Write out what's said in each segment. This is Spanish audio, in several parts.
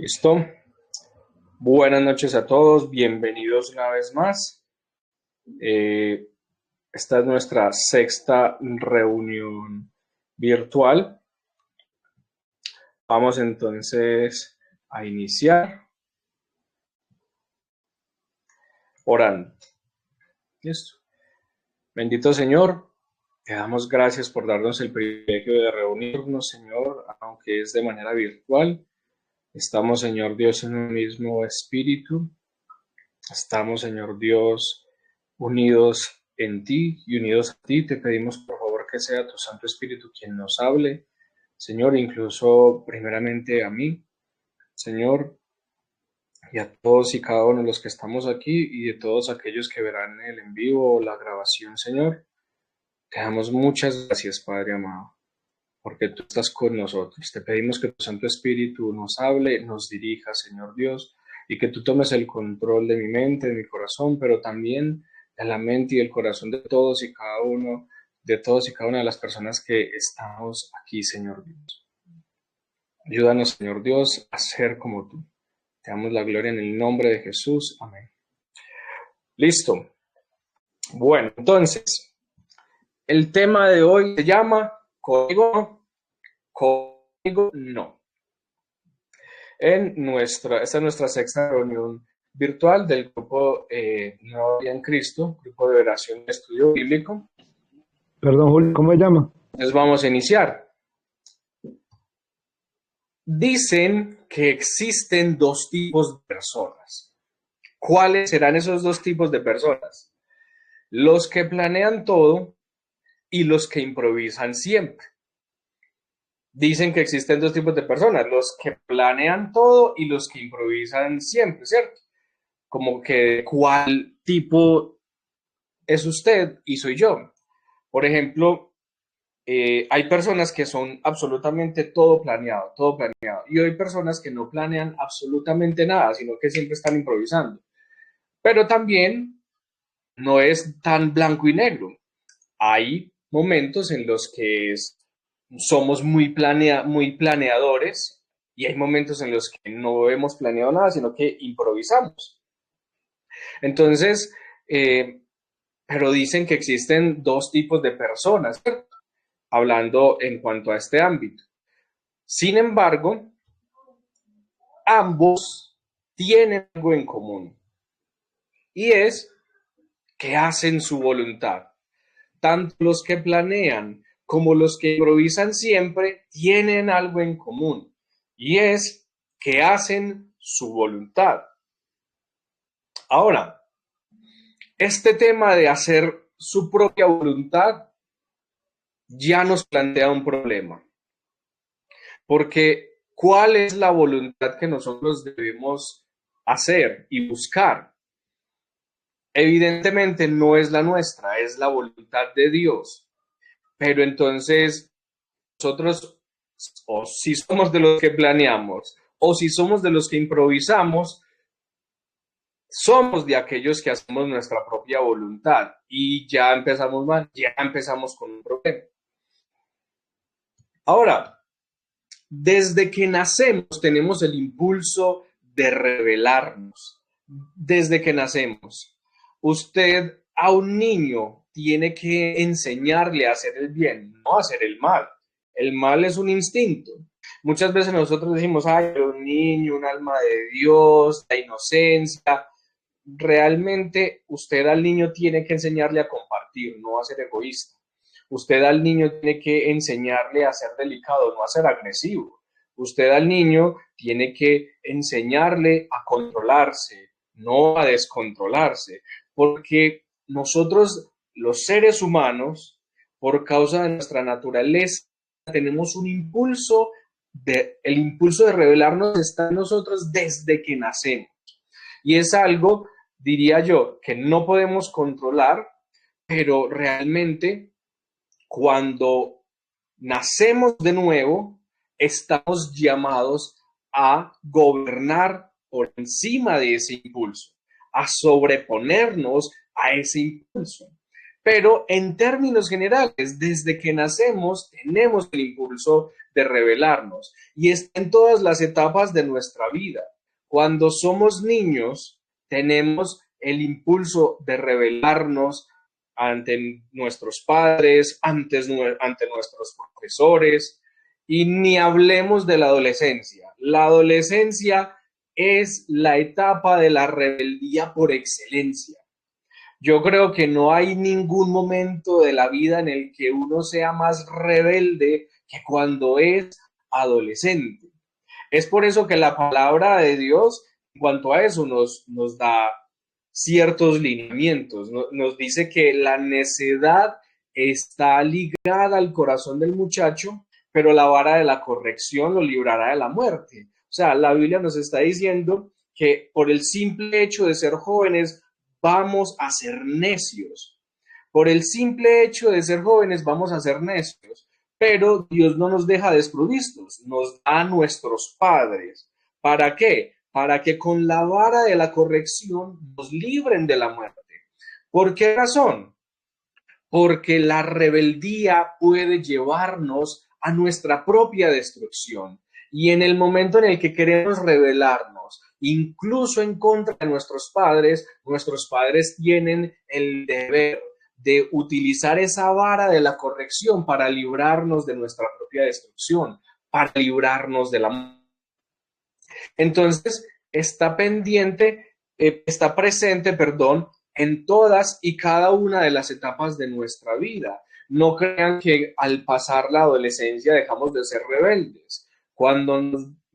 Listo. Buenas noches a todos, bienvenidos una vez más. Esta es nuestra sexta reunión virtual. Vamos entonces a iniciar orando. Listo. Bendito Señor, te damos gracias por darnos el privilegio de reunirnos, Señor, aunque es de manera virtual. Estamos, Señor Dios, en un mismo espíritu. Estamos, Señor Dios, unidos en ti y unidos a ti. Te pedimos, por favor, que sea tu Santo Espíritu quien nos hable. Señor, incluso primeramente a mí, Señor, y a todos y cada uno de los que estamos aquí y de todos aquellos que verán el en vivo o la grabación, Señor. Te damos muchas gracias, Padre amado, porque tú estás con nosotros. Te pedimos que tu Santo Espíritu nos hable, nos dirija, Señor Dios, y que tú tomes el control de mi mente, de mi corazón, pero también de la mente y el corazón de todos y cada uno, de todos y cada una de las personas que estamos aquí, Señor Dios. Ayúdanos, Señor Dios, a ser como tú. Te damos la gloria en el nombre de Jesús. Amén. Listo. Bueno, entonces, el tema de hoy se llama Conmigo no. Esta es nuestra sexta reunión virtual del grupo Nueva Vida en Cristo, grupo de oración y estudio bíblico. Perdón, Julio, ¿cómo se llama? Entonces vamos a iniciar. Dicen que existen dos tipos de personas. ¿Cuáles serán esos dos tipos de personas? Los que planean todo y los que improvisan siempre. Dicen que existen dos tipos de personas, los que planean todo y los que improvisan siempre, ¿cierto? Como que cuál tipo es usted y soy yo. Por ejemplo, hay personas que son absolutamente todo planeado, todo planeado. Y hay personas que no planean absolutamente nada, sino que siempre están improvisando. Pero también no es tan blanco y negro. Hay momentos en los que somos muy planeadores y hay momentos en los que no hemos planeado nada, sino que improvisamos. Entonces, pero dicen que existen dos tipos de personas, ¿cierto? Hablando en cuanto a este ámbito. Sin embargo, ambos tienen algo en común y es que hacen su voluntad. Tanto los que planean como los que improvisan siempre tienen algo en común y es que hacen su voluntad. Ahora, este tema de hacer su propia voluntad ya nos plantea un problema. Porque, ¿cuál es la voluntad que nosotros debemos hacer y buscar? Evidentemente no es la nuestra, es la voluntad de Dios. Pero entonces, nosotros, o si somos de los que planeamos, o si somos de los que improvisamos, somos de aquellos que hacemos nuestra propia voluntad. Y ya empezamos mal, ya empezamos con un problema. Ahora, desde que nacemos tenemos el impulso de rebelarnos. Desde que nacemos. Usted a un niño tiene que enseñarle a hacer el bien, no a hacer el mal. El mal es un instinto. Muchas veces nosotros decimos, ay, un niño, un alma de Dios, la inocencia. Realmente usted al niño tiene que enseñarle a compartir, no a ser egoísta. Usted al niño tiene que enseñarle a ser delicado, no a ser agresivo. Usted al niño tiene que enseñarle a controlarse, no a descontrolarse, porque nosotros, los seres humanos, por causa de nuestra naturaleza, tenemos un impulso, el impulso de rebelarnos está en nosotros desde que nacemos. Y es algo, diría yo, que no podemos controlar, pero realmente cuando nacemos de nuevo, estamos llamados a gobernar por encima de ese impulso, a sobreponernos a ese impulso. Pero en términos generales, desde que nacemos tenemos el impulso de rebelarnos. Y está en todas las etapas de nuestra vida. Cuando somos niños, tenemos el impulso de rebelarnos ante nuestros padres, ante nuestros profesores, y ni hablemos de la adolescencia. La adolescencia es la etapa de la rebeldía por excelencia. Yo creo que no hay ningún momento de la vida en el que uno sea más rebelde que cuando es adolescente. Es por eso que la palabra de Dios, en cuanto a eso, nos da ciertos lineamientos. Nos dice que la necedad está ligada al corazón del muchacho, pero la vara de la corrección lo librará de la muerte. O sea, la Biblia nos está diciendo que por el simple hecho de ser jóvenes vamos a ser necios. Por el simple hecho de ser jóvenes vamos a ser necios, pero Dios no nos deja desprovistos, nos da a nuestros padres. ¿Para qué? Para que con la vara de la corrección nos libren de la muerte. ¿Por qué razón? Porque la rebeldía puede llevarnos a nuestra propia destrucción. Y en el momento en el que queremos rebelarnos, incluso en contra de nuestros padres tienen el deber de utilizar esa vara de la corrección para librarnos de nuestra propia destrucción, para librarnos de la muerte. Entonces, está presente, perdón, en todas y cada una de las etapas de nuestra vida. No crean que al pasar la adolescencia dejamos de ser rebeldes. Cuando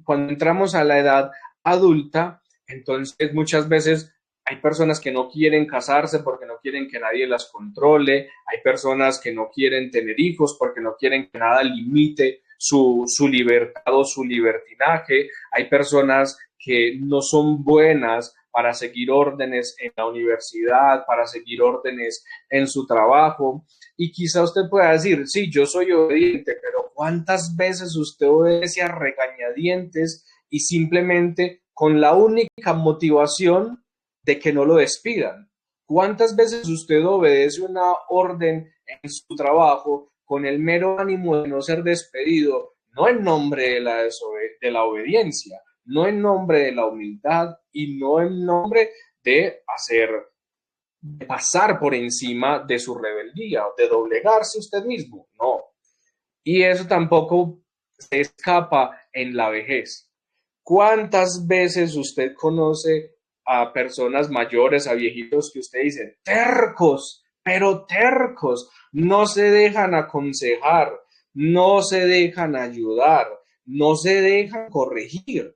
entramos a la edad adulta, entonces muchas veces hay personas que no quieren casarse porque no quieren que nadie las controle, hay personas que no quieren tener hijos porque no quieren que nada limite su libertad o su libertinaje, hay personas que no son buenas para seguir órdenes en la universidad, para seguir órdenes en su trabajo. Y quizá usted pueda decir, sí, yo soy obediente, pero ¿cuántas veces usted obedece a regañadientes y simplemente con la única motivación de que no lo despidan? ¿Cuántas veces usted obedece una orden en su trabajo con el mero ánimo de no ser despedido, no en nombre de la obediencia, no en nombre de la humildad y no en nombre de de pasar por encima de su rebeldía, de doblegarse usted mismo? No. Y eso tampoco se escapa en la vejez. ¿Cuántas veces usted conoce a personas mayores, a viejitos que usted dice, tercos, pero tercos, no se dejan aconsejar, no se dejan ayudar, no se dejan corregir?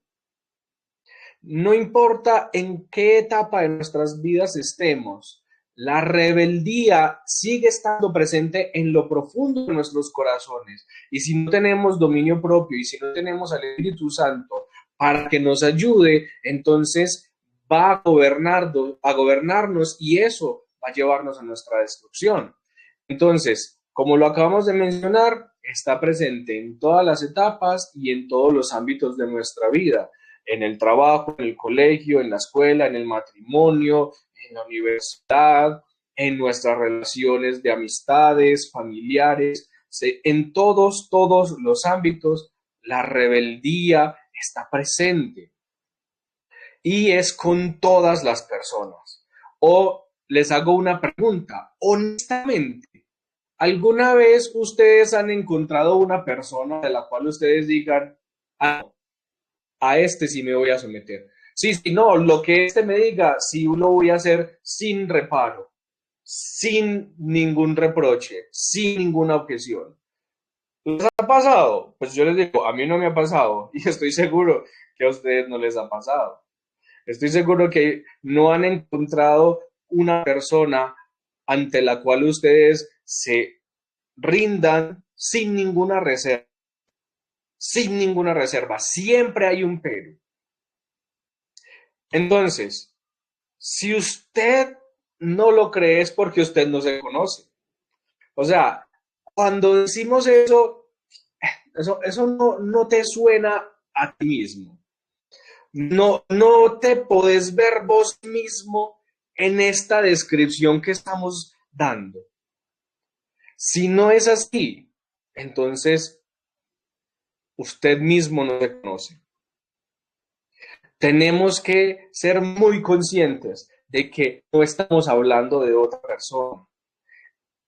No importa en qué etapa de nuestras vidas estemos, la rebeldía sigue estando presente en lo profundo de nuestros corazones. Y si no tenemos dominio propio y si no tenemos al Espíritu Santo para que nos ayude, entonces va a gobernarnos y eso va a llevarnos a nuestra destrucción. Entonces, como lo acabamos de mencionar, está presente en todas las etapas y en todos los ámbitos de nuestra vida, en el trabajo, en el colegio, en la escuela, en el matrimonio, en la universidad, en nuestras relaciones de amistades, familiares, en todos los ámbitos, la rebeldía está presente y es con todas las personas. O les hago una pregunta, honestamente, ¿alguna vez ustedes han encontrado una persona de la cual ustedes digan, ah, a este sí me voy a someter? Sí, sí, no, lo que este me diga, sí lo voy a hacer sin reparo, sin ningún reproche, sin ninguna objeción. ¿Les ha pasado? Pues yo les digo, a mí no me ha pasado y estoy seguro que a ustedes no les ha pasado. Estoy seguro que no han encontrado una persona ante la cual ustedes se rindan sin ninguna reserva, sin ninguna reserva. Siempre hay un pero. Entonces, si usted no lo cree es porque usted no se conoce. O sea, cuando decimos eso no te suena a ti mismo. No te podés ver vos mismo en esta descripción que estamos dando. Si no es así, entonces usted mismo no se conoce. Tenemos que ser muy conscientes de que no estamos hablando de otra persona,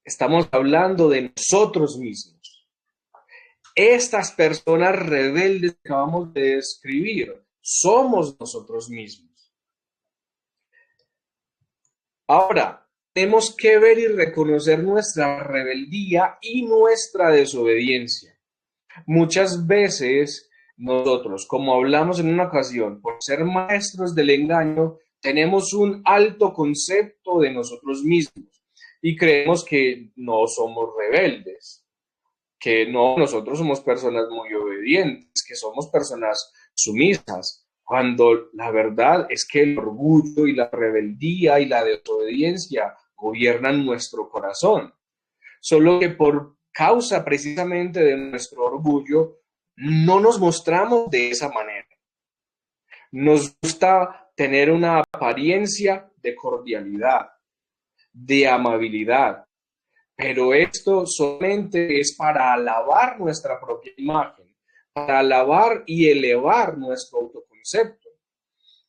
estamos hablando de nosotros mismos. Estas personas rebeldes que acabamos de describir somos nosotros mismos. Ahora, tenemos que ver y reconocer nuestra rebeldía y nuestra desobediencia. Muchas veces nosotros, como hablamos en una ocasión, por ser maestros del engaño, tenemos un alto concepto de nosotros mismos y creemos que no somos rebeldes, que no, nosotros somos personas muy obedientes, que somos personas sumisas, cuando la verdad es que el orgullo y la rebeldía y la desobediencia gobiernan nuestro corazón. Solo que por causa precisamente de nuestro orgullo, no nos mostramos de esa manera. Nos gusta tener una apariencia de cordialidad, de amabilidad, pero esto solamente es para alabar nuestra propia imagen, para alabar y elevar nuestro autoconcepto.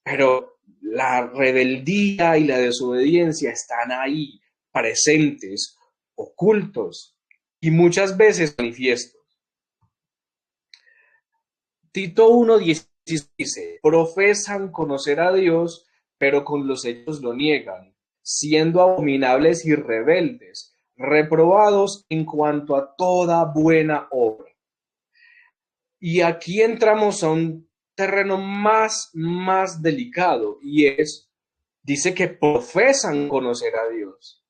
Pero la rebeldía y la desobediencia están ahí, presentes, ocultos y muchas veces manifiestos. Tito 1:16 dice, profesan conocer a Dios, pero con los hechos lo niegan, siendo abominables y rebeldes, reprobados en cuanto a toda buena obra. Y aquí entramos a un terreno más delicado y dice que profesan conocer a Dios.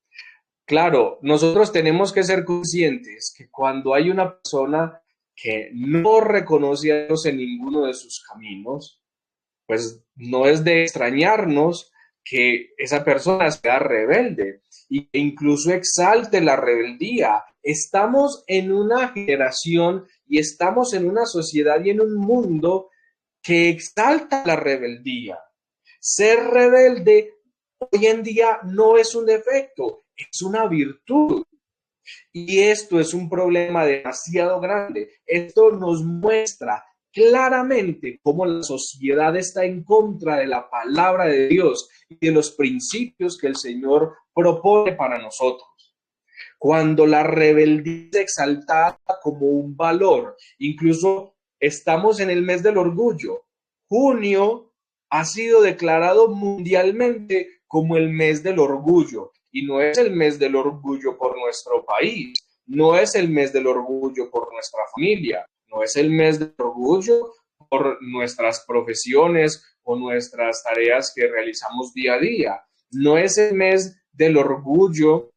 Claro, nosotros tenemos que ser conscientes que cuando hay una persona que no reconoce a Dios en ninguno de sus caminos, pues no es de extrañarnos que esa persona sea rebelde e incluso exalte la rebeldía. Estamos en una generación y estamos en una sociedad y en un mundo que exalta la rebeldía. Ser rebelde hoy en día no es un defecto, es una virtud. Y esto es un problema demasiado grande. Esto nos muestra claramente cómo la sociedad está en contra de la palabra de Dios y de los principios que el Señor propone para nosotros. Cuando la rebeldía es exaltada como un valor, incluso estamos en el mes del orgullo. Junio ha sido declarado mundialmente como el mes del orgullo. Y no es el mes del orgullo por nuestro país, no es el mes del orgullo por nuestra familia, no es el mes del orgullo por nuestras profesiones o nuestras tareas que realizamos día a día, no es el mes del orgullo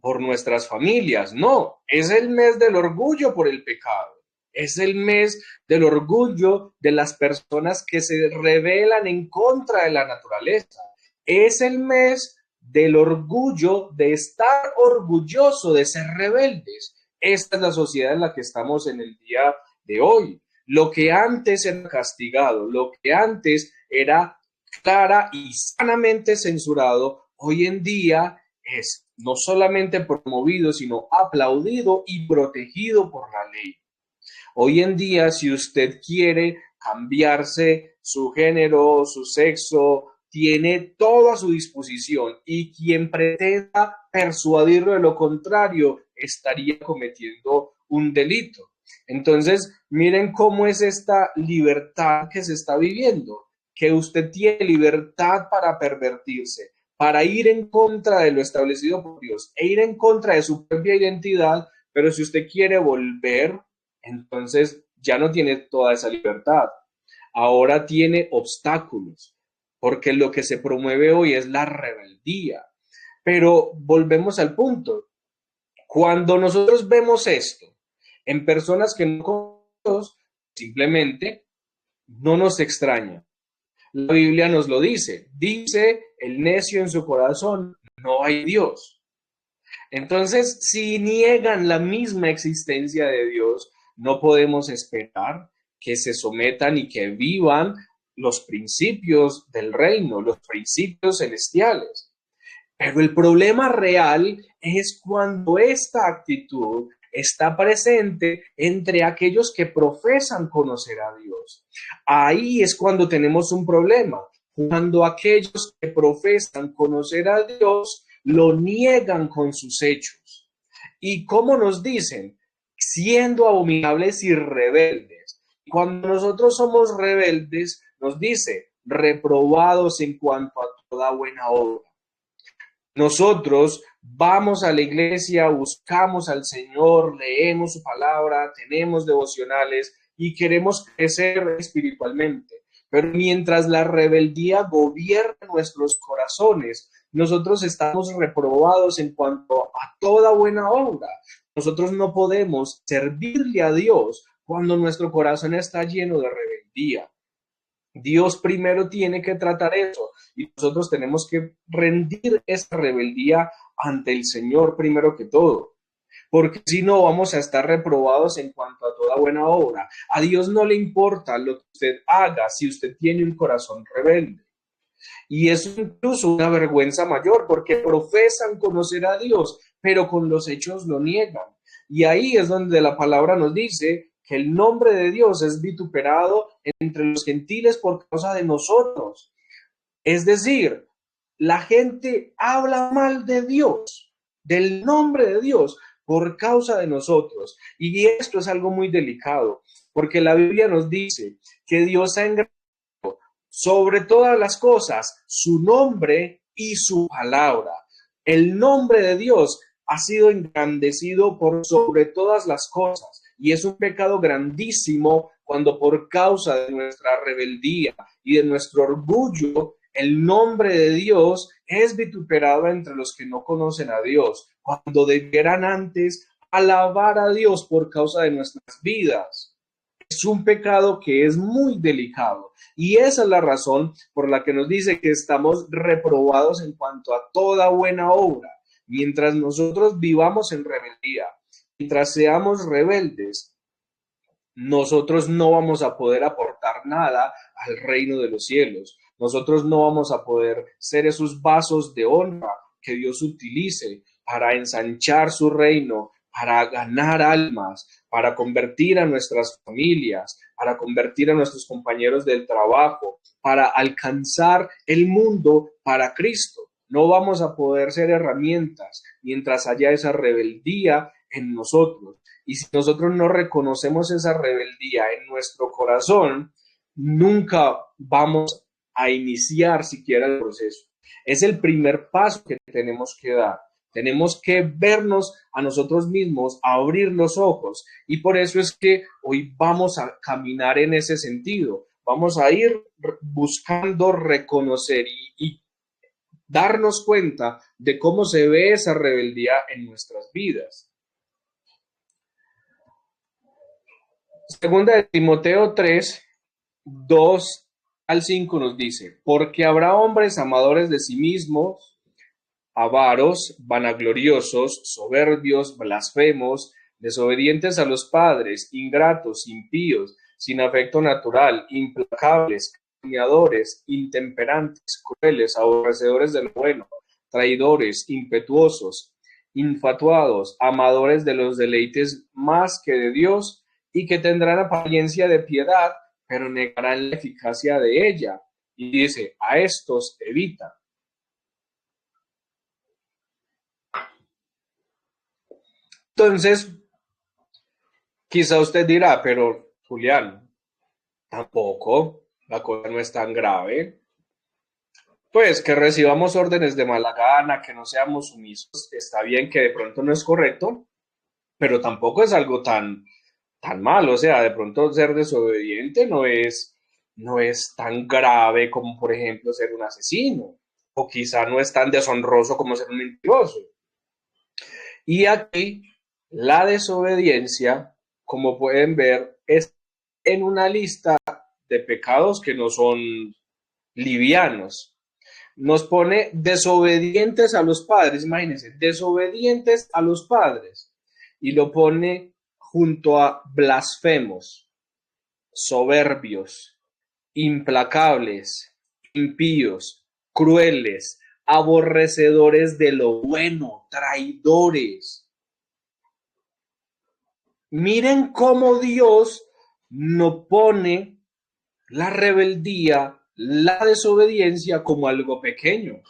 por nuestras familias, no, es el mes del orgullo por el pecado. Es el mes del orgullo de las personas que se rebelan en contra de la naturaleza. Es el mes del orgullo, de estar orgulloso, de ser rebeldes. Esta es la sociedad en la que estamos en el día de hoy. Lo que antes era castigado, lo que antes era clara y sanamente censurado, hoy en día es no solamente promovido, sino aplaudido y protegido por la ley. Hoy en día, si usted quiere cambiarse su género, su sexo, tiene todo a su disposición y quien pretenda persuadirlo de lo contrario estaría cometiendo un delito. Entonces, miren cómo es esta libertad que se está viviendo, que usted tiene libertad para pervertirse, para ir en contra de lo establecido por Dios e ir en contra de su propia identidad, pero si usted quiere volver, entonces ya no tiene toda esa libertad. Ahora tiene obstáculos, porque lo que se promueve hoy es la rebeldía. Pero volvemos al punto. Cuando nosotros vemos esto en personas que no conocemos, simplemente no nos extraña. La Biblia nos lo dice. Dice el necio en su corazón, no hay Dios. Entonces, si niegan la misma existencia de Dios, no podemos esperar que se sometan y que vivan los principios del reino, los principios celestiales. Pero el problema real es cuando esta actitud está presente entre aquellos que profesan conocer a Dios. Ahí es cuando tenemos un problema, cuando aquellos que profesan conocer a Dios lo niegan con sus hechos. ¿Y cómo nos dicen? Siendo abominables y rebeldes. Cuando nosotros somos rebeldes, nos dice, reprobados en cuanto a toda buena obra. Nosotros vamos a la iglesia, buscamos al Señor, leemos su palabra, tenemos devocionales y queremos crecer espiritualmente. Pero mientras la rebeldía gobierna nuestros corazones, nosotros estamos reprobados en cuanto a toda buena obra. Nosotros no podemos servirle a Dios cuando nuestro corazón está lleno de rebeldía. Dios primero tiene que tratar eso y nosotros tenemos que rendir esa rebeldía ante el Señor primero que todo, porque si no vamos a estar reprobados en cuanto a toda buena obra. A Dios no le importa lo que usted haga si usted tiene un corazón rebelde. Y eso es incluso una vergüenza mayor porque profesan conocer a Dios, pero con los hechos lo niegan. Y ahí es donde la palabra nos dice que el nombre de Dios es vituperado entre los gentiles por causa de nosotros. Es decir, la gente habla mal de Dios, del nombre de Dios, por causa de nosotros. Y esto es algo muy delicado, porque la Biblia nos dice que Dios ha engrandecido sobre todas las cosas su nombre y su palabra. El nombre de Dios ha sido engrandecido por sobre todas las cosas y es un pecado grandísimo cuando por causa de nuestra rebeldía y de nuestro orgullo el nombre de Dios es vituperado entre los que no conocen a Dios, cuando debieran antes alabar a Dios por causa de nuestras vidas. Es un pecado que es muy delicado y esa es la razón por la que nos dice que estamos reprobados en cuanto a toda buena obra. Mientras nosotros vivamos en rebeldía, mientras seamos rebeldes, nosotros no vamos a poder aportar nada al reino de los cielos. Nosotros no vamos a poder ser esos vasos de honra que Dios utilice para ensanchar su reino, para ganar almas, para convertir a nuestras familias, para convertir a nuestros compañeros del trabajo, para alcanzar el mundo para Cristo. No vamos a poder ser herramientas mientras haya esa rebeldía en nosotros. Y si nosotros no reconocemos esa rebeldía en nuestro corazón, nunca vamos a iniciar siquiera el proceso. Es el primer paso que tenemos que dar. Tenemos que vernos a nosotros mismos, abrir los ojos. Y por eso es que hoy vamos a caminar en ese sentido. Vamos a ir buscando reconocer y darnos cuenta de cómo se ve esa rebeldía en nuestras vidas. Segunda de Timoteo 3, 2 al 5 nos dice, porque habrá hombres amadores de sí mismos, avaros, vanagloriosos, soberbios, blasfemos, desobedientes a los padres, ingratos, impíos, sin afecto natural, implacables, calumniadores, intemperantes, crueles, aborrecedores de lo bueno, traidores, impetuosos, infatuados, amadores de los deleites más que de Dios, y que tendrán apariencia de piedad, pero negarán la eficacia de ella. Y dice, a estos evita. Entonces, quizá usted dirá, pero Julián, tampoco, la cosa no es tan grave. Pues que recibamos órdenes de mala gana, que no seamos sumisos, está bien que de pronto no es correcto, pero tampoco es algo tan malo. O sea, de pronto ser desobediente no es tan grave como, por ejemplo, ser un asesino, o quizá no es tan deshonroso como ser un mentiroso. Y aquí la desobediencia, como pueden ver, es en una lista de pecados que no son livianos. Nos pone desobedientes a los padres, imagínense, desobedientes a los padres. Y lo pone junto a blasfemos, soberbios, implacables, impíos, crueles, aborrecedores de lo bueno, traidores. Miren cómo Dios no pone la rebeldía, la desobediencia como algo pequeño.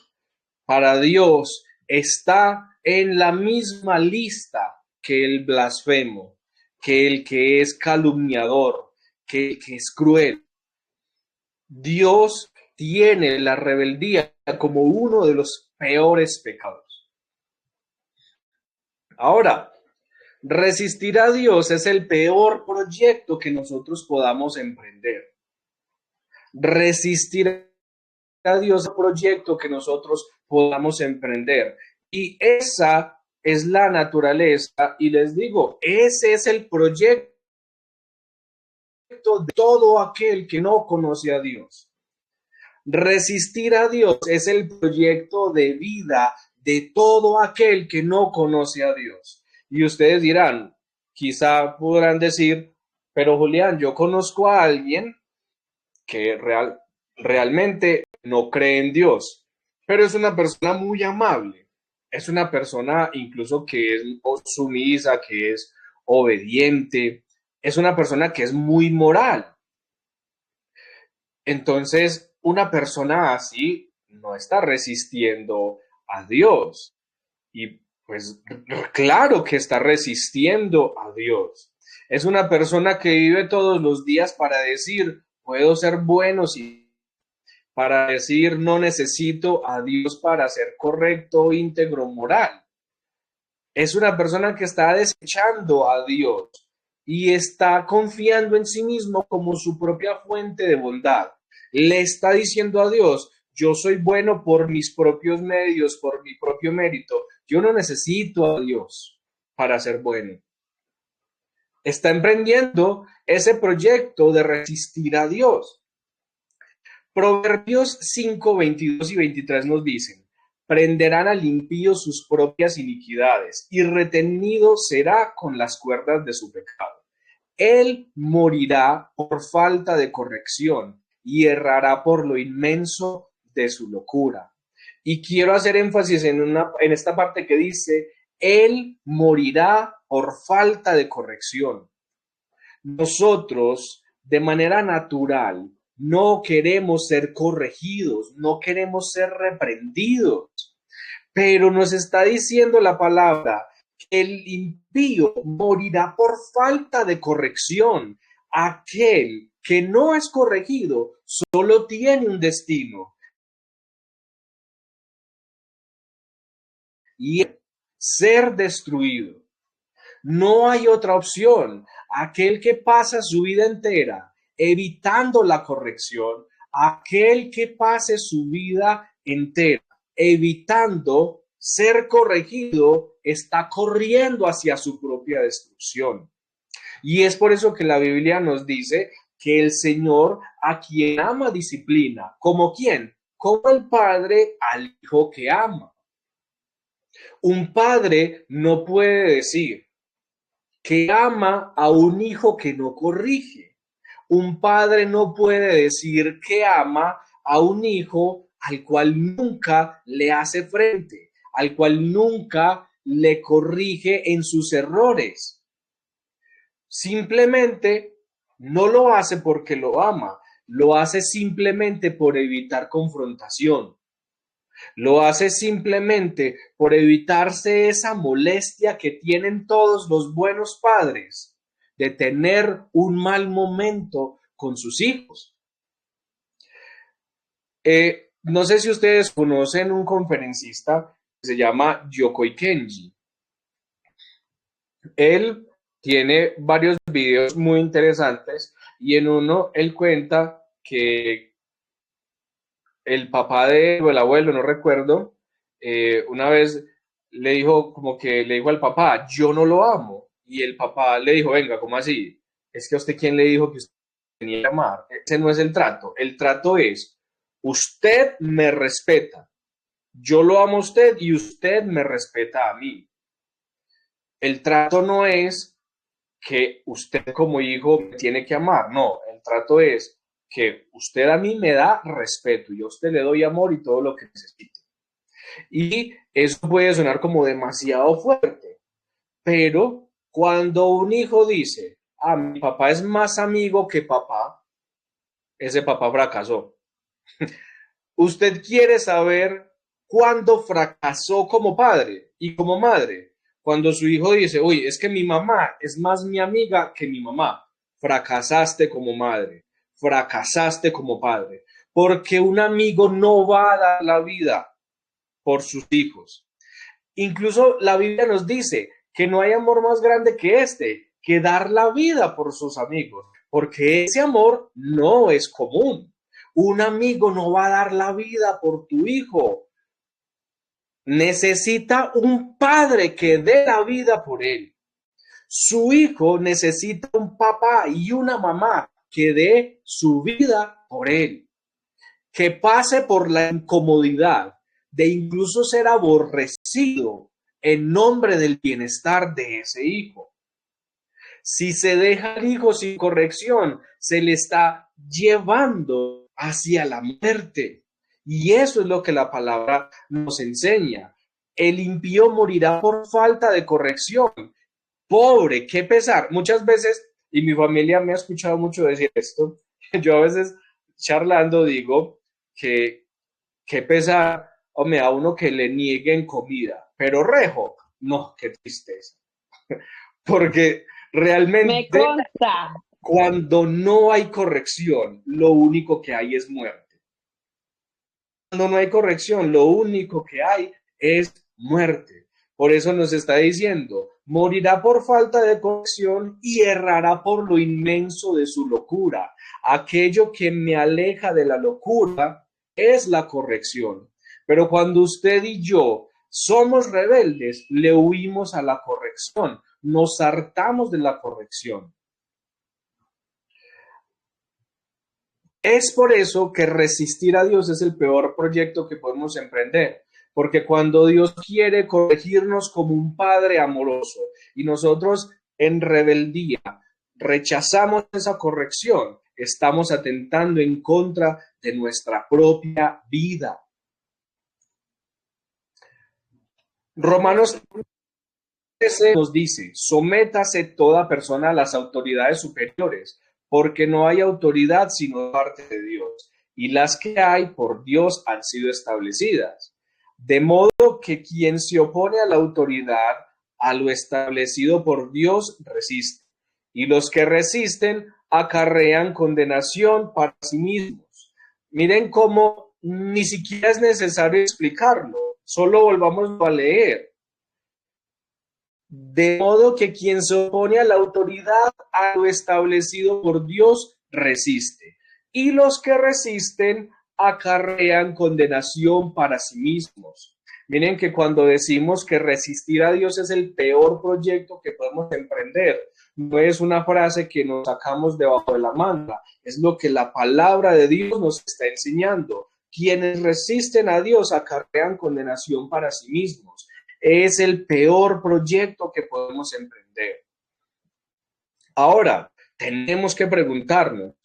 Para Dios está en la misma lista que el blasfemo, que el que es calumniador, que el que es cruel. Dios tiene la rebeldía como uno de los peores pecados. Ahora, resistir a Dios es el peor proyecto que nosotros podamos emprender. Resistir a Dios es el proyecto que nosotros podamos emprender. Y esa es la naturaleza, y les digo, ese es el proyecto de todo aquel que no conoce a Dios. Resistir a Dios es el proyecto de vida de todo aquel que no conoce a Dios. Y ustedes dirán, quizá podrán decir, pero Julián, yo conozco a alguien que realmente no cree en Dios, pero es una persona muy amable, es una persona incluso que es sumisa, que es obediente, es una persona que es muy moral. Entonces, una persona así no está resistiendo a Dios. Y pues claro que está resistiendo a Dios. Es una persona que vive todos los días para decir, puedo ser bueno, sí, para decir, no necesito a Dios para ser correcto, íntegro, moral. Es una persona que está desechando a Dios y está confiando en sí mismo como su propia fuente de bondad. Le está diciendo a Dios, yo soy bueno por mis propios medios, por mi propio mérito. Yo no necesito a Dios para ser bueno. Está emprendiendo ese proyecto de resistir a Dios. Proverbios 5, 22 y 23 nos dicen, prenderán al impío sus propias iniquidades y retenido será con las cuerdas de su pecado. Él morirá por falta de corrección y errará por lo inmenso de su locura. Y quiero hacer énfasis en esta parte que dice, él morirá por falta de corrección. Nosotros, de manera natural, no queremos ser corregidos, no queremos ser reprendidos, pero nos está diciendo la palabra que el impío morirá por falta de corrección. Aquel que no es corregido solo tiene un destino y es ser destruido. No hay otra opción. Aquel que pasa su vida entera evitando la corrección, aquel que pase su vida entera evitando ser corregido, está corriendo hacia su propia destrucción. Y es por eso que la Biblia nos dice que el Señor a quien ama disciplina. ¿Como quién? Como el padre al hijo que ama. Un padre no puede decir que ama a un hijo que no corrige. Un padre no puede decir que ama a un hijo al cual nunca le hace frente, al cual nunca le corrige en sus errores. Simplemente no lo hace porque lo ama, lo hace simplemente por evitar confrontación. Lo hace simplemente por evitarse esa molestia que tienen todos los buenos padres de tener un mal momento con sus hijos. No sé si ustedes conocen un conferencista que se llama Yokoi Kenji. Él tiene varios videos muy interesantes y en uno él cuenta que el papá de él o el abuelo, no recuerdo, una vez le dijo como que le dijo al papá, yo no lo amo. Y el papá le dijo, venga, ¿cómo así? Es que a usted quién le dijo que usted tenía que amar. Ese no es el trato. El trato es, usted me respeta. Yo lo amo a usted y usted me respeta a mí. El trato no es que usted como hijo me tiene que amar. No, el trato es que usted a mí me da respeto y yo a usted le doy amor y todo lo que necesite. Y eso puede sonar como demasiado fuerte, pero Cuando un hijo dice, mi papá es más amigo que papá, ese papá fracasó. Usted quiere saber cuándo fracasó como padre y como madre. Cuando su hijo dice, uy, es que mi mamá es más mi amiga que mi mamá. Fracasaste como madre, fracasaste como padre. Porque un amigo no va a dar la vida por sus hijos. Incluso la Biblia nos dice que no hay amor más grande que este, que dar la vida por sus amigos, porque ese amor no es común. Un amigo no va a dar la vida por tu hijo. Necesita un padre que dé la vida por él. Su hijo necesita un papá y una mamá que dé su vida por él, que pase por la incomodidad de incluso ser aborrecido en nombre del bienestar de ese hijo. Si se deja al hijo sin corrección, se le está llevando hacia la muerte. Y eso es lo que la palabra nos enseña. El impío morirá por falta de corrección. Pobre, qué pesar. Muchas veces, y mi familia me ha escuchado mucho decir esto, yo a veces charlando digo que qué pesar, hombre, a uno que le nieguen comida, pero rejo, no, qué tristeza. Porque Me realmente consta. cuando no hay corrección, lo único que hay es muerte. Cuando no hay corrección, lo único que hay es muerte. Por eso nos está diciendo, morirá por falta de corrección y errará por lo inmenso de su locura. Aquello que me aleja de la locura es la corrección. Pero cuando usted y yo somos rebeldes, le huimos a la corrección, nos hartamos de la corrección. Es por eso que resistir a Dios es el peor proyecto que podemos emprender, porque cuando Dios quiere corregirnos como un padre amoroso y nosotros en rebeldía rechazamos esa corrección, estamos atentando en contra de nuestra propia vida. Romanos 13 nos dice, sométase toda persona a las autoridades superiores, porque no hay autoridad sino parte de Dios, y las que hay por Dios han sido establecidas. De modo que quien se opone a la autoridad, a lo establecido por Dios, resiste, y los que resisten acarrean condenación para sí mismos. Miren cómo ni siquiera es necesario explicarlo, solo volvamos a leer. De modo que quien se opone a la autoridad, a lo establecido por Dios, resiste. Y los que resisten acarrean condenación para sí mismos. Miren que cuando decimos que resistir a Dios es el peor proyecto que podemos emprender, no es una frase que nos sacamos debajo de la manga, es lo que la palabra de Dios nos está enseñando. Quienes resisten a Dios acarrean condenación para sí mismos. Es el peor proyecto que podemos emprender. Ahora, tenemos que preguntarnos,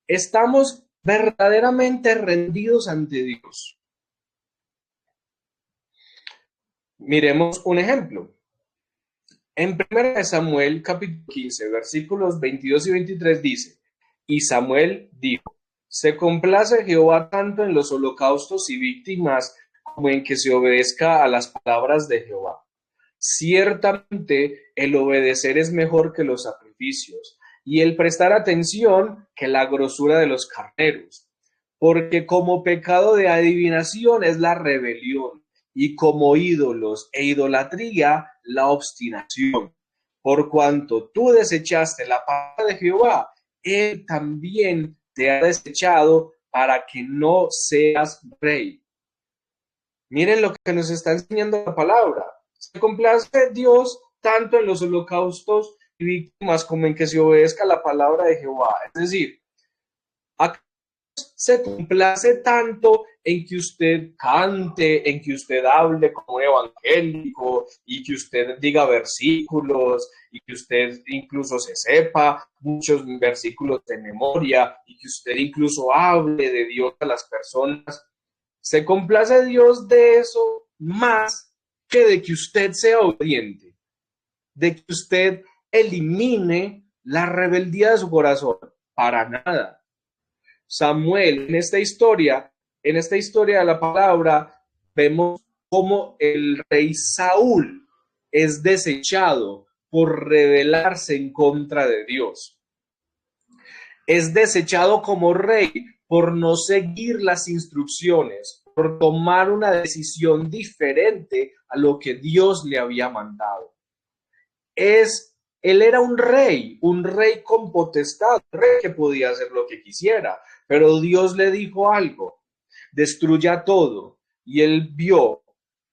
¿estamos verdaderamente rendidos ante Dios? Miremos un ejemplo. En 1 Samuel capítulo 15, versículos 22 y 23 dice, y Samuel dijo, se complace Jehová tanto en los holocaustos y víctimas como en que se obedezca a las palabras de Jehová. Ciertamente el obedecer es mejor que los sacrificios y el prestar atención que la grosura de los carneros, porque como pecado de adivinación es la rebelión y como ídolos e idolatría la obstinación. Por cuanto tú desechaste la palabra de Jehová, él también te ha desechado para que no seas rey. Miren lo que nos está enseñando la palabra. Se complace Dios tanto en los holocaustos y víctimas como en que se obedezca la palabra de Jehová. Es decir, acá se complace tanto en que usted cante, en que usted hable como un evangélico y que usted diga versículos y que usted incluso se sepa muchos versículos de memoria y que usted incluso hable de Dios a las personas. Se complace Dios de eso más que de que usted sea obediente, de que usted elimine la rebeldía de su corazón, para nada. Samuel, en esta historia de la palabra, vemos cómo el rey Saúl es desechado por rebelarse en contra de Dios. Es desechado como rey por no seguir las instrucciones, por tomar una decisión diferente a lo que Dios le había mandado. Él era un rey con potestad, un rey que podía hacer lo que quisiera, pero Dios le dijo algo: destruya todo. Y él vio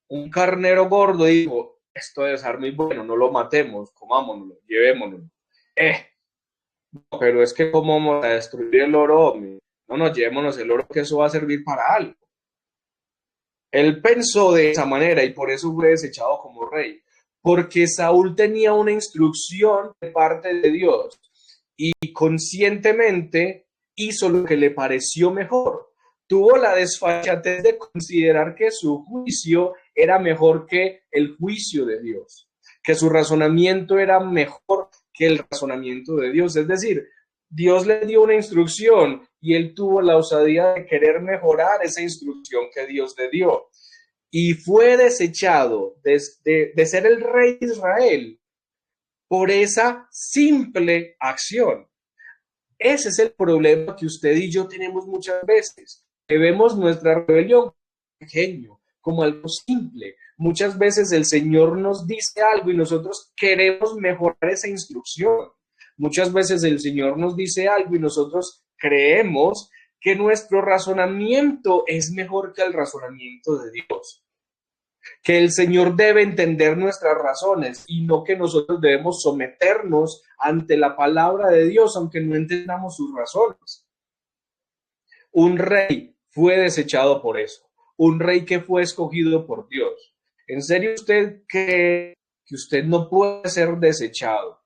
un carnero gordo y dijo: esto debe ser muy bueno, no lo matemos, comámonoslo, llevémonoslo. No, pero es que ¿cómo vamos a destruir el oro? No, llevémonos el oro, que eso va a servir para algo. Él pensó de esa manera y por eso fue desechado como rey, porque Saúl tenía una instrucción de parte de Dios y conscientemente hizo lo que le pareció mejor. Tuvo la desfachatez de considerar que su juicio era mejor que el juicio de Dios, que su razonamiento era mejor que el razonamiento de Dios. Es decir, Dios le dio una instrucción y él tuvo la osadía de querer mejorar esa instrucción que Dios le dio. Y fue desechado de ser el rey de Israel por esa simple acción. Ese es el problema que usted y yo tenemos muchas veces, que vemos nuestra rebelión pequeño, como algo simple. Muchas veces el Señor nos dice algo y nosotros queremos mejorar esa instrucción. Muchas veces el Señor nos dice algo y nosotros creemos que nuestro razonamiento es mejor que el razonamiento de Dios, que el Señor debe entender nuestras razones y no que nosotros debemos someternos ante la palabra de Dios aunque no entendamos sus razones. Un rey fue desechado por eso, un rey que fue escogido por Dios. ¿En serio usted cree que usted no puede ser desechado?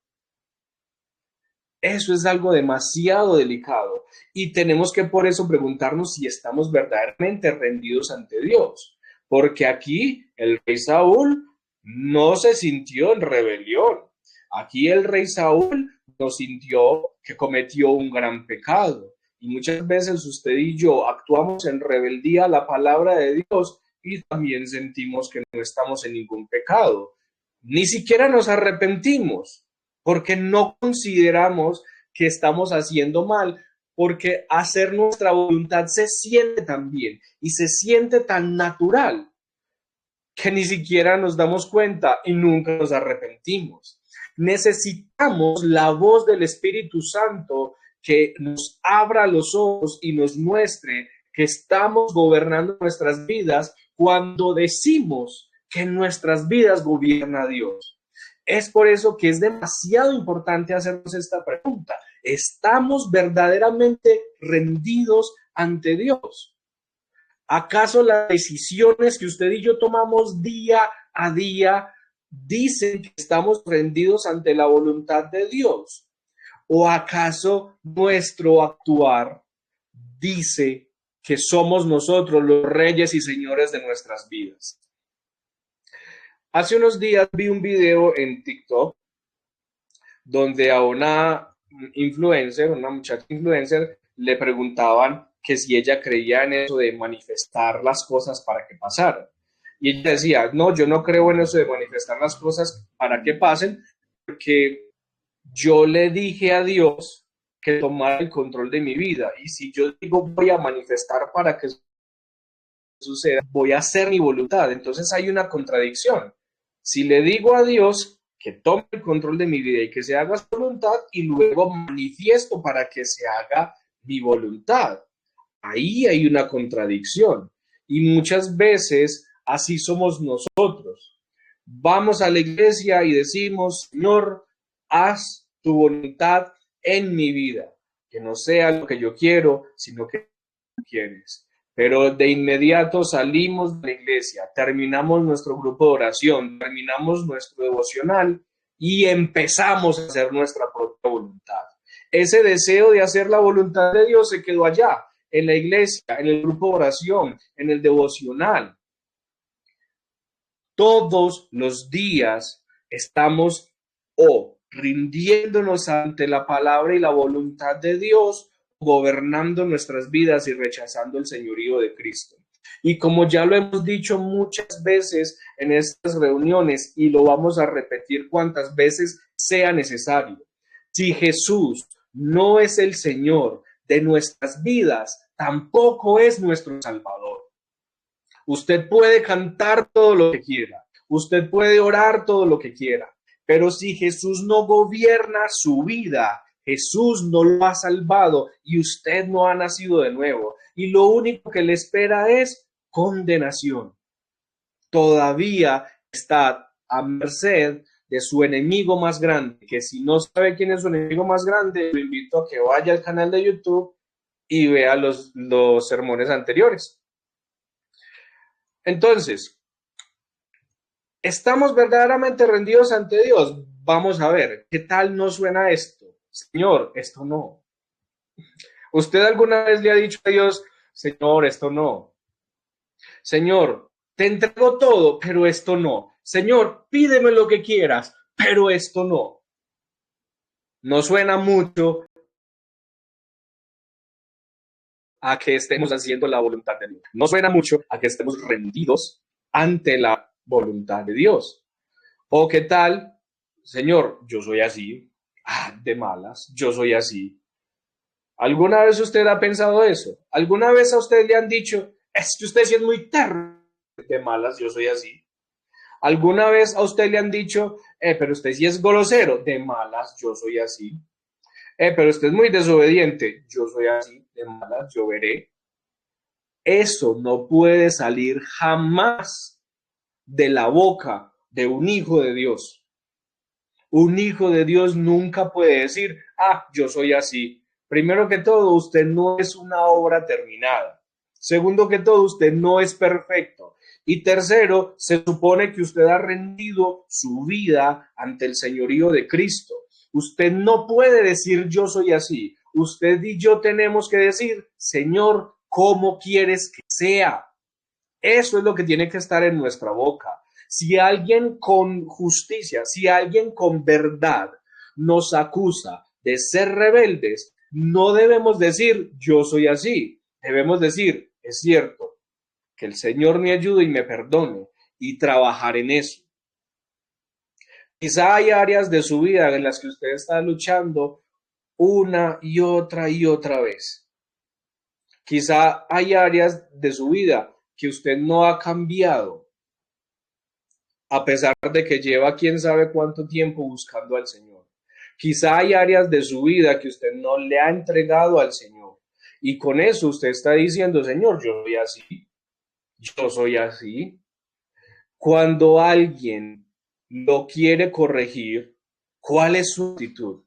Eso es algo demasiado delicado y tenemos que por eso preguntarnos si estamos verdaderamente rendidos ante Dios, porque aquí el rey Saúl no se sintió en rebelión. Aquí el rey Saúl no sintió que cometió un gran pecado. Y muchas veces usted y yo actuamos en rebeldía a la palabra de Dios y también sentimos que no estamos en ningún pecado. Ni siquiera nos arrepentimos porque no consideramos que estamos haciendo mal, porque hacer nuestra voluntad se siente tan bien y se siente tan natural que ni siquiera nos damos cuenta y nunca nos arrepentimos. Necesitamos la voz del Espíritu Santo que nos abra los ojos y nos muestre que estamos gobernando nuestras vidas cuando decimos que en nuestras vidas gobierna Dios. Es por eso que es demasiado importante hacernos esta pregunta: ¿estamos verdaderamente rendidos ante Dios? ¿Acaso las decisiones que usted y yo tomamos día a día dicen que estamos rendidos ante la voluntad de Dios? ¿O acaso nuestro actuar dice que somos nosotros los reyes y señores de nuestras vidas? Hace unos días vi un video en TikTok donde a una muchacha influencer, le preguntaban que si ella creía en eso de manifestar las cosas para que pasaran. Y ella decía: no, yo no creo en eso de manifestar las cosas para que pasen, porque yo le dije a Dios que tomara el control de mi vida. Y si yo digo voy a manifestar para que suceda, voy a hacer mi voluntad. Entonces hay una contradicción. Si le digo a Dios que tome el control de mi vida y que se haga su voluntad, y luego manifiesto para que se haga mi voluntad, ahí hay una contradicción. Y muchas veces así somos nosotros. Vamos a la iglesia y decimos: Señor, haz tu voluntad en mi vida, que no sea lo que yo quiero, sino que tú quieres. Pero de inmediato salimos de la iglesia, terminamos nuestro grupo de oración, terminamos nuestro devocional y empezamos a hacer nuestra propia voluntad. Ese deseo de hacer la voluntad de Dios se quedó allá, en la iglesia, en el grupo de oración, en el devocional. Todos los días estamos rindiéndonos ante la palabra y la voluntad de Dios, gobernando nuestras vidas y rechazando el señorío de Cristo. Y como ya lo hemos dicho muchas veces en estas reuniones y lo vamos a repetir cuantas veces sea necesario, si Jesús no es el Señor de nuestras vidas, tampoco es nuestro Salvador. Usted puede cantar todo lo que quiera, usted puede orar todo lo que quiera, pero si Jesús no gobierna su vida, Jesús no lo ha salvado y usted no ha nacido de nuevo. Y lo único que le espera es condenación. Todavía está a merced de su enemigo más grande, que si no sabe quién es su enemigo más grande, lo invito a que vaya al canal de YouTube y vea los sermones anteriores. Entonces, ¿estamos verdaderamente rendidos ante Dios? Vamos a ver, ¿qué tal nos suena esto? Señor, esto no. ¿Usted alguna vez le ha dicho a Dios, Señor, esto no? Señor, te entrego todo, pero esto no. Señor, pídeme lo que quieras, pero esto no. No suena mucho a que estemos haciendo la voluntad de Dios. No suena mucho a que estemos rendidos ante la voluntad de Dios. ¿O qué tal, Señor, yo soy así, de malas, yo soy así? ¿Alguna vez usted ha pensado eso? ¿Alguna vez a usted le han dicho, es que usted sí es muy terro, de malas, yo soy así? ¿Alguna vez a usted le han dicho, pero usted sí es grosero, de malas, yo soy así? Pero usted es muy desobediente, yo soy así, de malas, yo veré. Eso no puede salir jamás de la boca de un hijo de Dios. Un hijo de Dios nunca puede decir, yo soy así. Primero que todo, usted no es una obra terminada. Segundo que todo, usted no es perfecto. Y tercero, se supone que usted ha rendido su vida ante el señorío de Cristo. Usted no puede decir yo soy así. Usted y yo tenemos que decir, Señor, ¿cómo quieres que sea? Eso es lo que tiene que estar en nuestra boca. Si alguien con justicia, si alguien con verdad nos acusa de ser rebeldes, no debemos decir yo soy así. Debemos decir, es cierto, que el Señor me ayude y me perdone y trabajar en eso. Quizá hay áreas de su vida en las que usted está luchando una y otra vez. Quizá hay áreas de su vida que usted no ha cambiado, a pesar de que lleva quién sabe cuánto tiempo buscando al Señor. Quizá hay áreas de su vida que usted no le ha entregado al Señor. Y con eso usted está diciendo, Señor, yo soy así, yo soy así. Cuando alguien lo quiere corregir, ¿cuál es su actitud?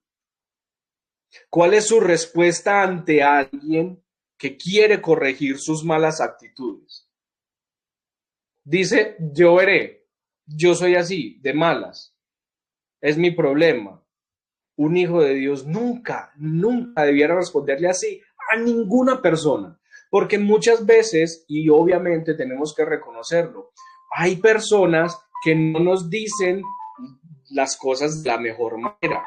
¿Cuál es su respuesta ante alguien que quiere corregir sus malas actitudes? Dice, yo veré, yo soy así, de malas, es mi problema. Un hijo de Dios nunca debiera responderle así a ninguna persona, porque muchas veces, y obviamente tenemos que reconocerlo, hay personas que no nos dicen las cosas de la mejor manera.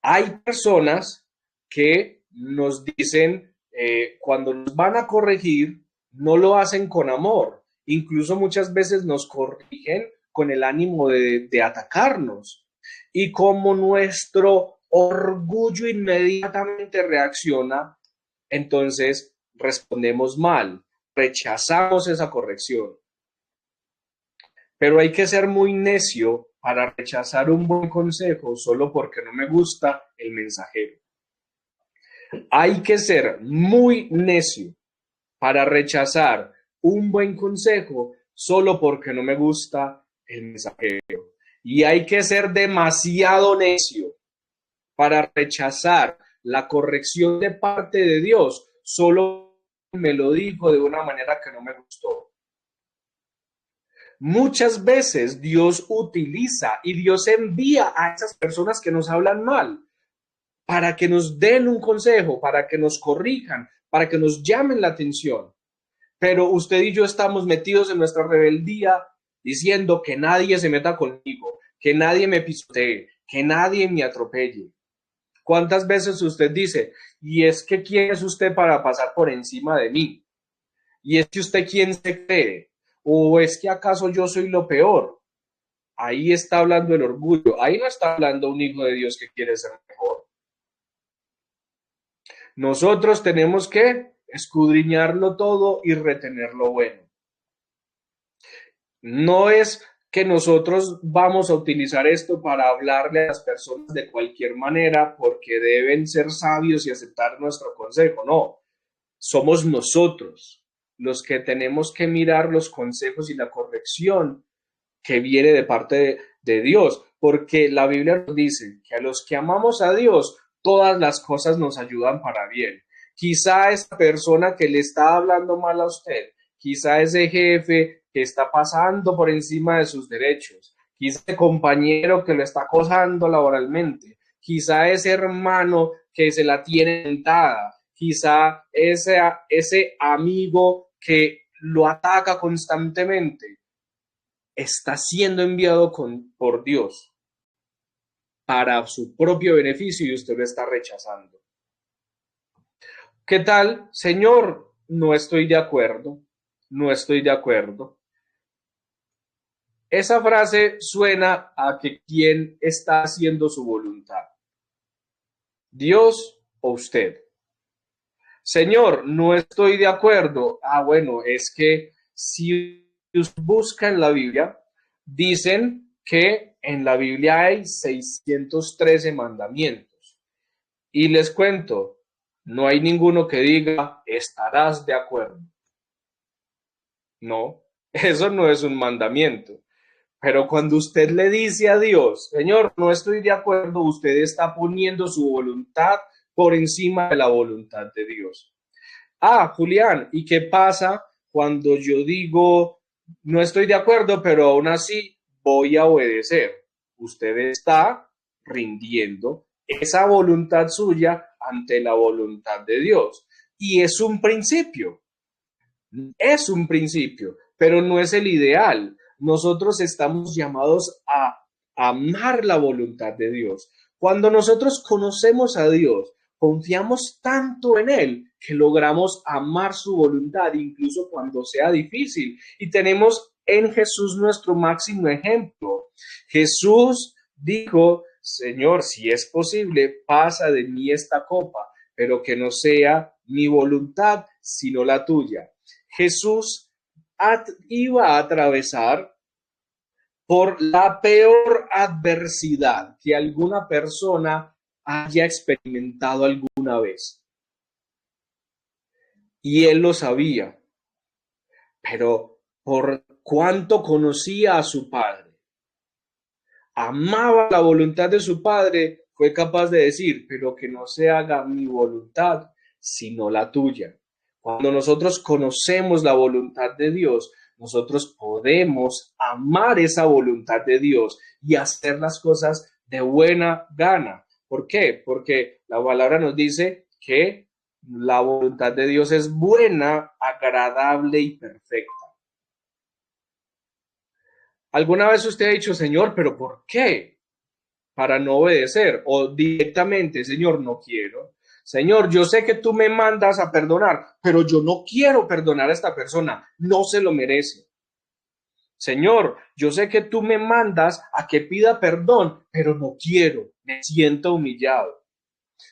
Hay personas que nos dicen, cuando nos van a corregir, no lo hacen con amor. Incluso muchas veces nos corrigen con el ánimo de atacarnos. Y como nuestro orgullo inmediatamente reacciona, entonces respondemos mal, rechazamos esa corrección. Pero hay que ser muy necio para rechazar un buen consejo solo porque no me gusta el mensajero. Hay que ser muy necio para rechazar un buen consejo solo porque no me gusta el mensajero. Y hay que ser demasiado necio para rechazar la corrección de parte de Dios solo me lo dijo de una manera que no me gustó. Muchas veces Dios utiliza y Dios envía a esas personas que nos hablan mal para que nos den un consejo, para que nos corrijan, para que nos llamen la atención. Pero usted y yo estamos metidos en nuestra rebeldía diciendo que nadie se meta conmigo, que nadie me pisotee, que nadie me atropelle. ¿Cuántas veces usted dice, y es que quién es usted para pasar por encima de mí? ¿Y es que usted quién se cree? ¿O es que acaso yo soy lo peor? Ahí está hablando el orgullo, ahí no está hablando un hijo de Dios que quiere ser mejor. Nosotros tenemos que escudriñarlo todo y retener lo bueno. No es que nosotros vamos a utilizar esto para hablarle a las personas de cualquier manera porque deben ser sabios y aceptar nuestro consejo. No, somos nosotros los que tenemos que mirar los consejos y la corrección que viene de parte de Dios, porque la Biblia nos dice que a los que amamos a Dios, todas las cosas nos ayudan para bien. Quizá esa persona que le está hablando mal a usted, quizá ese jefe que está pasando por encima de sus derechos, quizá ese compañero que lo está acosando laboralmente, quizá ese hermano que se la tiene tentada, quizá ese amigo que lo ataca constantemente, está siendo enviado por Dios para su propio beneficio y usted lo está rechazando. ¿Qué tal, Señor? No estoy de acuerdo, no estoy de acuerdo. Esa frase suena a que quién está haciendo su voluntad, Dios o usted. Señor, no estoy de acuerdo. Bueno, es que si usted busca en la Biblia, dicen que en la Biblia hay 613 mandamientos. Y les cuento, no hay ninguno que diga, estarás de acuerdo. No, eso no es un mandamiento. Pero cuando usted le dice a Dios, Señor, no estoy de acuerdo, usted está poniendo su voluntad por encima de la voluntad de Dios. Julián, ¿y qué pasa cuando yo digo, no estoy de acuerdo, pero aún así voy a obedecer? Usted está rindiendo esa voluntad suya ante la voluntad de Dios. Y es un principio, pero no es el ideal. Nosotros estamos llamados a amar la voluntad de Dios. Cuando nosotros conocemos a Dios, confiamos tanto en Él que logramos amar su voluntad, incluso cuando sea difícil. Y tenemos en Jesús nuestro máximo ejemplo. Jesús dijo, Señor, si es posible, pasa de mí esta copa, pero que no sea mi voluntad, sino la tuya. Jesús iba a atravesar por la peor adversidad que alguna persona haya experimentado alguna vez. Y él lo sabía, pero por cuanto conocía a su padre, amaba la voluntad de su padre, fue capaz de decir, pero que no se haga mi voluntad, sino la tuya. Cuando nosotros conocemos la voluntad de Dios, nosotros podemos amar esa voluntad de Dios y hacer las cosas de buena gana. ¿Por qué? Porque la palabra nos dice que la voluntad de Dios es buena, agradable y perfecta. ¿Alguna vez usted ha dicho, Señor, pero por qué? Para no obedecer o directamente, Señor, no quiero. Señor, yo sé que tú me mandas a perdonar, pero yo no quiero perdonar a esta persona, no se lo merece. Señor, yo sé que tú me mandas a que pida perdón, pero no quiero, me siento humillado.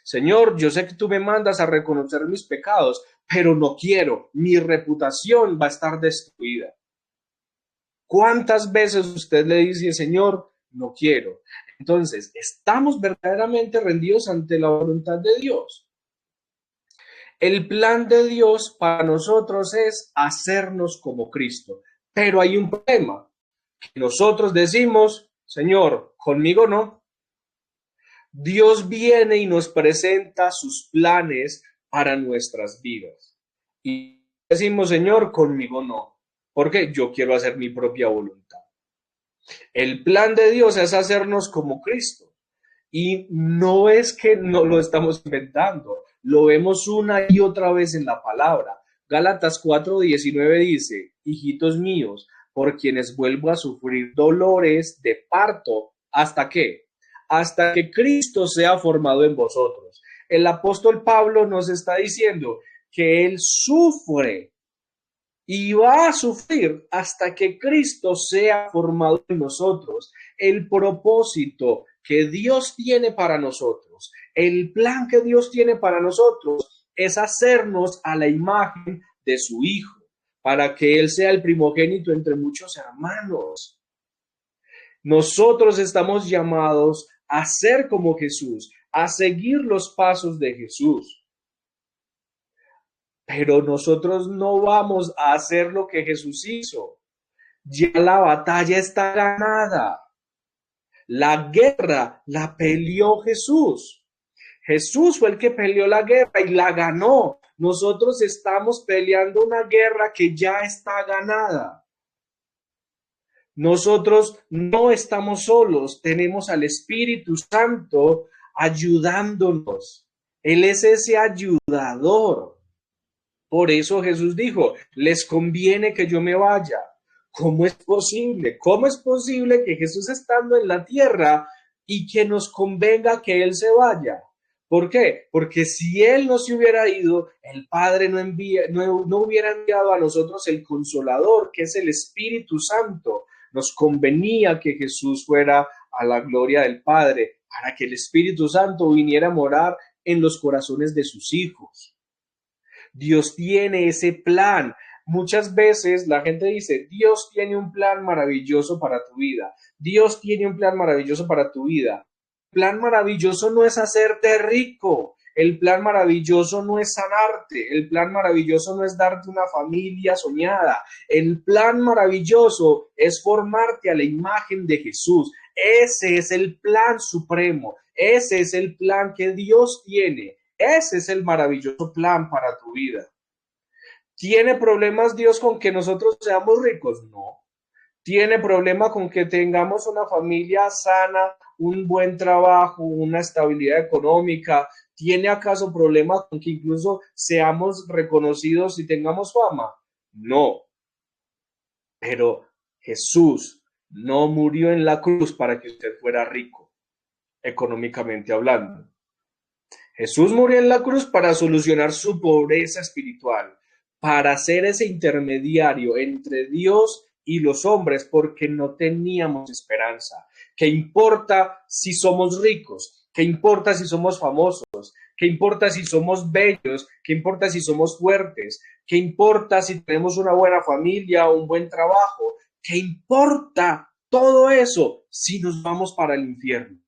Señor, yo sé que tú me mandas a reconocer mis pecados, pero no quiero, mi reputación va a estar destruida. ¿Cuántas veces usted le dice, Señor, no quiero? Entonces, ¿estamos verdaderamente rendidos ante la voluntad de Dios? El plan de Dios para nosotros es hacernos como Cristo, pero hay un problema, que nosotros decimos, Señor, conmigo no. Dios viene y nos presenta sus planes para nuestras vidas. Y decimos, Señor, conmigo no, porque yo quiero hacer mi propia voluntad. El plan de Dios es hacernos como Cristo. Y no es que no lo estamos inventando, lo vemos una y otra vez en la palabra. Gálatas 4:19 dice, hijitos míos, por quienes vuelvo a sufrir dolores de parto, ¿hasta qué? hasta que Cristo sea formado en vosotros. El apóstol Pablo nos está diciendo que él sufre y va a sufrir hasta que Cristo sea formado en nosotros. El propósito que Dios tiene para nosotros, el plan que Dios tiene para nosotros es hacernos a la imagen de su Hijo, para que Él sea el primogénito entre muchos hermanos. Nosotros estamos llamados a ser como Jesús, a seguir los pasos de Jesús. Pero nosotros no vamos a hacer lo que Jesús hizo. Ya la batalla está ganada. La guerra la peleó Jesús. Jesús fue el que peleó la guerra y la ganó. Nosotros estamos peleando una guerra que ya está ganada. Nosotros no estamos solos, tenemos al Espíritu Santo ayudándonos. Él es ese ayudador. Por eso Jesús dijo, les conviene que yo me vaya. ¿Cómo es posible? ¿Cómo es posible que Jesús estando en la tierra y que nos convenga que Él se vaya? ¿Por qué? Porque si Él no se hubiera ido, el Padre no hubiera enviado a nosotros el Consolador, que es el Espíritu Santo. Nos convenía que Jesús fuera a la gloria del Padre, para que el Espíritu Santo viniera a morar en los corazones de sus hijos. Dios tiene ese plan. Muchas veces la gente dice, Dios tiene un plan maravilloso para tu vida. Dios tiene un plan maravilloso para tu vida. El plan maravilloso no es hacerte rico. El plan maravilloso no es sanarte. El plan maravilloso no es darte una familia soñada. El plan maravilloso es formarte a la imagen de Jesús. Ese es el plan supremo. Ese es el plan que Dios tiene. Ese es el maravilloso plan para tu vida. ¿Tiene problemas Dios con que nosotros seamos ricos? No. ¿Tiene problema con que tengamos una familia sana, un buen trabajo, una estabilidad económica? ¿Tiene acaso problema con que incluso seamos reconocidos y tengamos fama? No. Pero Jesús no murió en la cruz para que usted fuera rico, económicamente hablando. Jesús murió en la cruz para solucionar su pobreza espiritual, para ser ese intermediario entre Dios y los hombres, porque no teníamos esperanza. ¿Qué importa si somos ricos? ¿Qué importa si somos famosos? ¿Qué importa si somos bellos? ¿Qué importa si somos fuertes? ¿Qué importa si tenemos una buena familia o un buen trabajo? ¿Qué importa todo eso si nos vamos para el infierno?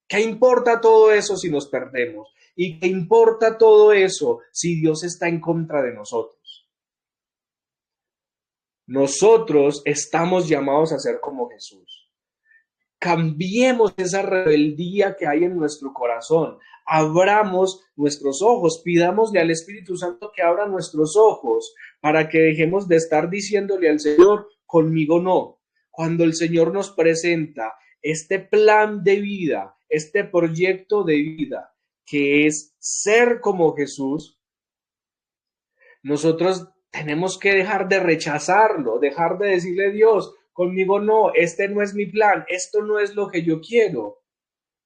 ¿Qué importa todo eso si nos perdemos? ¿Y qué importa todo eso si Dios está en contra de nosotros? Nosotros estamos llamados a ser como Jesús. Cambiemos esa rebeldía que hay en nuestro corazón. Abramos nuestros ojos. Pidámosle al Espíritu Santo que abra nuestros ojos para que dejemos de estar diciéndole al Señor, conmigo no. Cuando el Señor nos presenta este plan de vida, este proyecto de vida, que es ser como Jesús, nosotros tenemos que dejar de rechazarlo, dejar de decirle, Dios, conmigo no, este no es mi plan, esto no es lo que yo quiero,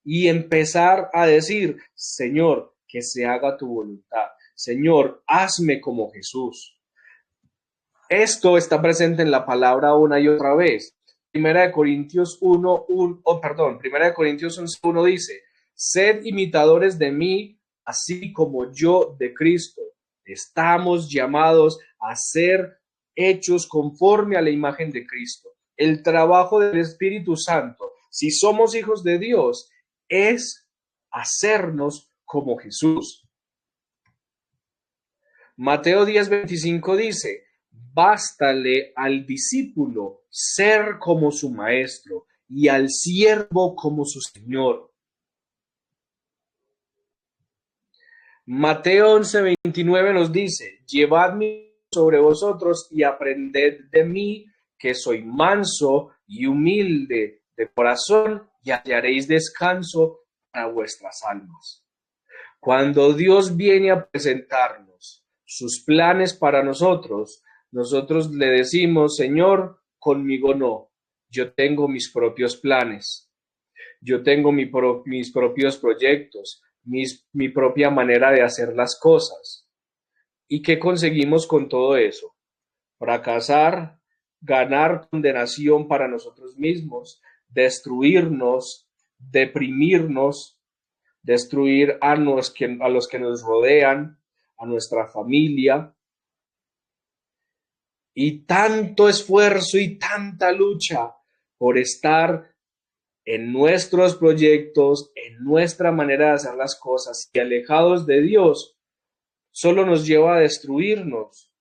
y empezar a decir, Señor, que se haga tu voluntad. Señor, hazme como Jesús. Esto está presente en la palabra una y otra vez. Primera de Corintios 11:1 dice, sed imitadores de mí, así como yo de Cristo. Estamos llamados a ser hechos conforme a la imagen de Cristo. El trabajo del Espíritu Santo, si somos hijos de Dios, es hacernos como Jesús. Mateo 10:25 dice, bástale al discípulo ser como su maestro y al siervo como su señor. Mateo 11:29 nos dice, llevadme sobre vosotros y aprended de mí, que soy manso y humilde de corazón, y hallaréis descanso para vuestras almas. Cuando Dios viene a presentarnos sus planes para nosotros, nosotros le decimos, Señor, conmigo no, yo tengo mis propios planes. Yo tengo mis propios proyectos, mi propia manera de hacer las cosas. ¿Y qué conseguimos con todo eso? Fracasar, ganar condenación para nosotros mismos, destruirnos, deprimirnos, destruir a los que nos rodean, a nuestra familia, y tanto esfuerzo y tanta lucha por estar en nuestros proyectos, en nuestra manera de hacer las cosas y alejados de Dios, solo nos lleva a destruirnos,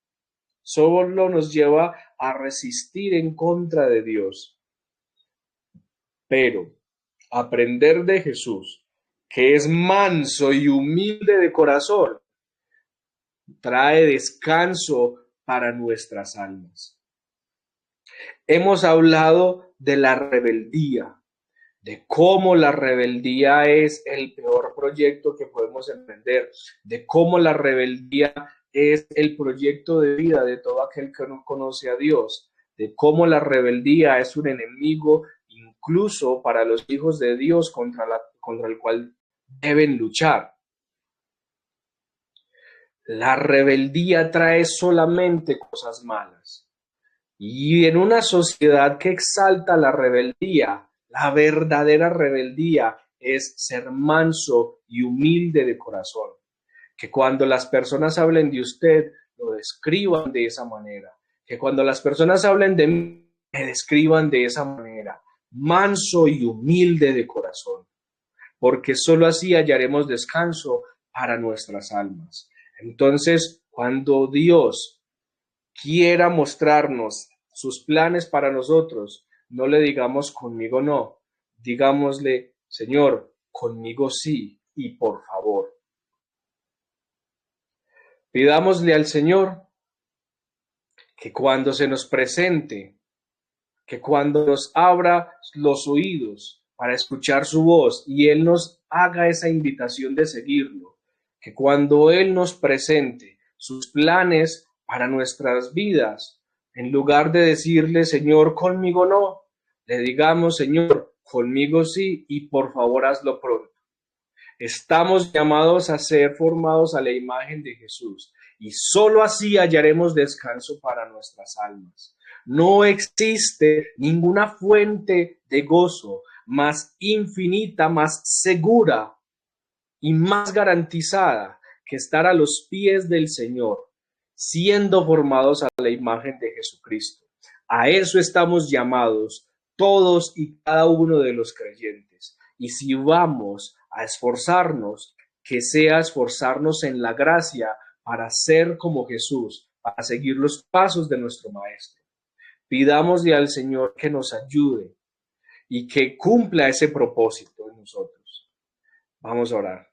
solo nos lleva a resistir en contra de Dios. Pero aprender de Jesús, que es manso y humilde de corazón, trae descanso para nuestras almas. Hemos hablado de la rebeldía, de cómo la rebeldía es el peor proyecto que podemos emprender, de cómo la rebeldía es el proyecto de vida de todo aquel que no conoce a Dios, de cómo la rebeldía es un enemigo incluso para los hijos de Dios contra el cual deben luchar. La rebeldía trae solamente cosas malas. Y en una sociedad que exalta la rebeldía, la verdadera rebeldía es ser manso y humilde de corazón. Que cuando las personas hablen de usted, lo describan de esa manera. Que cuando las personas hablen de mí, me describan de esa manera. Manso y humilde de corazón. Porque solo así hallaremos descanso para nuestras almas. Entonces, cuando Dios quiera mostrarnos sus planes para nosotros, no le digamos conmigo no, digámosle, Señor, conmigo sí y por favor. Pidámosle al Señor que cuando se nos presente, que cuando nos abra los oídos para escuchar su voz y Él nos haga esa invitación de seguirlo, que cuando Él nos presente sus planes para nuestras vidas, en lugar de decirle, Señor, conmigo no, le digamos, Señor, conmigo sí y por favor hazlo pronto. Estamos llamados a ser formados a la imagen de Jesús y solo así hallaremos descanso para nuestras almas. No existe ninguna fuente de gozo más infinita, más segura y más garantizada que estar a los pies del Señor, siendo formados a la imagen de Jesucristo. A eso estamos llamados todos y cada uno de los creyentes. Y si vamos a esforzarnos, que sea esforzarnos en la gracia para ser como Jesús, para seguir los pasos de nuestro Maestro. Pidámosle al Señor que nos ayude y que cumpla ese propósito en nosotros. Vamos a orar.